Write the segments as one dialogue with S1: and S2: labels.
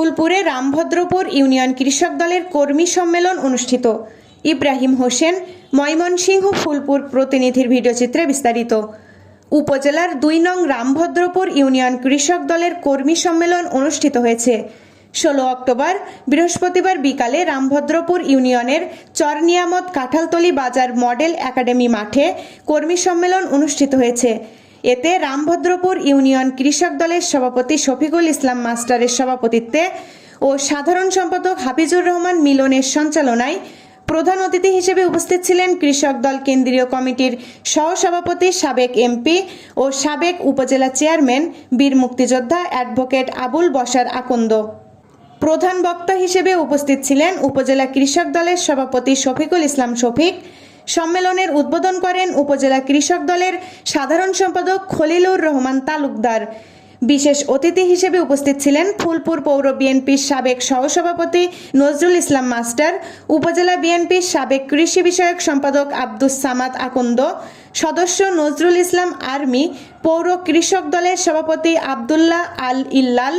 S1: ফুলপুরে Rambhadrapur union কৃষক দলের কর্মী সম্মেলন অনুষ্ঠিত। ইব্রাহিম হোসেন, ময়মনসিংহ ফুলপুর প্রতিনিধির ভিডিওচিত্রে বিস্তারিত। উপজেলার ২ নং রামভদ্রপুর ইউনিয়ন কৃষক দলের কর্মী সম্মেলন অনুষ্ঠিত হয়েছে। ১৬ অক্টোবর বৃহস্পতিবার বিকালে রামভদ্রপুর ইউনিয়নের চরনিয়ামত কাঁঠালতলী বাজার মডেল একাডেমি মাঠে কর্মী সম্মেলন অনুষ্ঠিত হয়েছে। এতে রামভদ্রপুর ইউনিয়ন কৃষক দলের সভাপতি শফিকুল ইসলাম মাস্টারের সভাপতিত্বে ও সাধারণ সম্পাদক হাফিজুর রহমান মিলনের সঞ্চালনায় প্রধান অতিথি হিসেবে উপস্থিত ছিলেন কৃষক দল কেন্দ্রীয় কমিটির সহসভাপতি সাবেক এমপি ও সাবেক উপজেলা চেয়ারম্যান বীর মুক্তিযোদ্ধা অ্যাডভোকেট আবুল বশার আকন্দ। প্রধান বক্তা হিসেবে উপস্থিত ছিলেন উপজেলা কৃষক দলের সভাপতি শফিকুল ইসলাম শফিক। সম্মেলনের উদ্বোধন করেন উপজেলা কৃষক দলের সাধারণ সম্পাদক খলিলুর রহমান তালুকদার। বিশেষ অতিথি হিসেবে উপস্থিত ছিলেন ফুলপুর পৌর বিএনপির সাবেক সহসভাপতি নজরুল ইসলাম মাস্টার, উপজেলা বিএনপির সাবেক কৃষি বিষয়ক সম্পাদক আব্দুস সামাদ আকন্দ, সদস্য নজরুল ইসলাম আর্মি, পৌর কৃষক দলের সভাপতি আবদুল্লাহ আল ইল্লাল,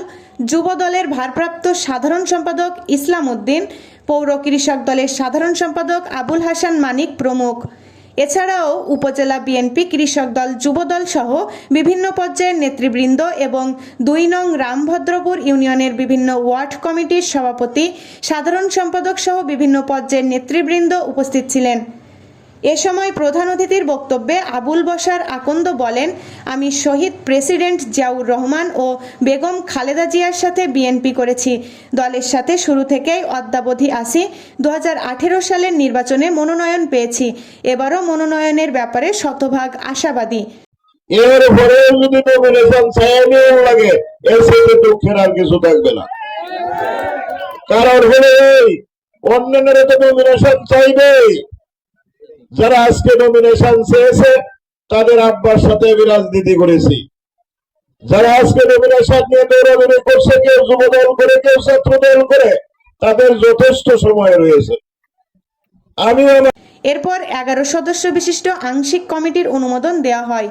S1: যুব দলের ভারপ্রাপ্ত সাধারণ সম্পাদক ইসলাম উদ্দিন, পৌর কৃষক দলের সাধারণ সম্পাদক আবুল হাসান মানিক প্রমুখ। এছাড়াও উপজেলা বিএনপি, কৃষক দল, যুব দল সহ বিভিন্ন পর্যায়ের নেতৃবৃন্দ এবং ২ নং রামভদ্রপুর ইউনিয়নের বিভিন্ন ওয়ার্ড কমিটির সভাপতি, সাধারণ সম্পাদক সহ বিভিন্ন পর্যায়ের নেতৃবৃন্দ উপস্থিত ছিলেন। এ সময় প্রধান অতিথির বক্তব্যে আবুল বশার আকন্দ বলেন, আমি শহীদ প্রেসিডেন্ট জিয়াউর রহমান ও বেগম খালেদা জিয়ার সাথে বিএনপি করেছি। দলের সাথে শুরু থেকেই অদ্যাবধি আছি। ২০১৮ সালের নির্বাচনে মনোনয়ন পেয়েছি। এবারও মনোনয়নের ব্যাপারে শতভাগ আশাবাদী।
S2: এর পরে যদি নমিনেশন চাইলেও লাগে, এর সাথে দুঃখের আর কিছু থাকবে না। কারণ হলো এই, অন্যান্যরা তো নমিনেশন চাইবে। যারা আজকে নমিনেশন চেয়েছে তাদের আব্বার সাথে আমি রাজনীতি করেছি। যারা আজকে নমিনেশন নিয়ে দৌড়াদৌড়ি করছে, কেউ যুব দল করে, কেউ ছাত্র দল করে, তাদের যথেষ্ট সময় রয়েছে।
S1: এরপর 11 সদস্য বিশিষ্ট আংশিক কমিটির অনুমোদন দেওয়া হয়।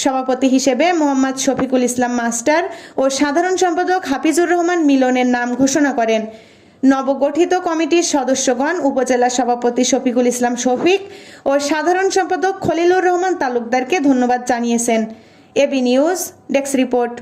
S1: সভাপতি হিসেবে মোহাম্মদ শফিকুল ইসলাম মাস্টার ও সাধারণ সম্পাদক হাফিজুর রহমান মিলনের নাম ঘোষণা করেন। নবগঠিত কমিটির সদস্যগণ উপজেলা সভাপতি শফিকুল ইসলাম শফিক ও সাধারণ সম্পাদক খলিলুর রহমান তালুকদারকে ধন্যবাদ জানিয়েছেন। AB news desk report.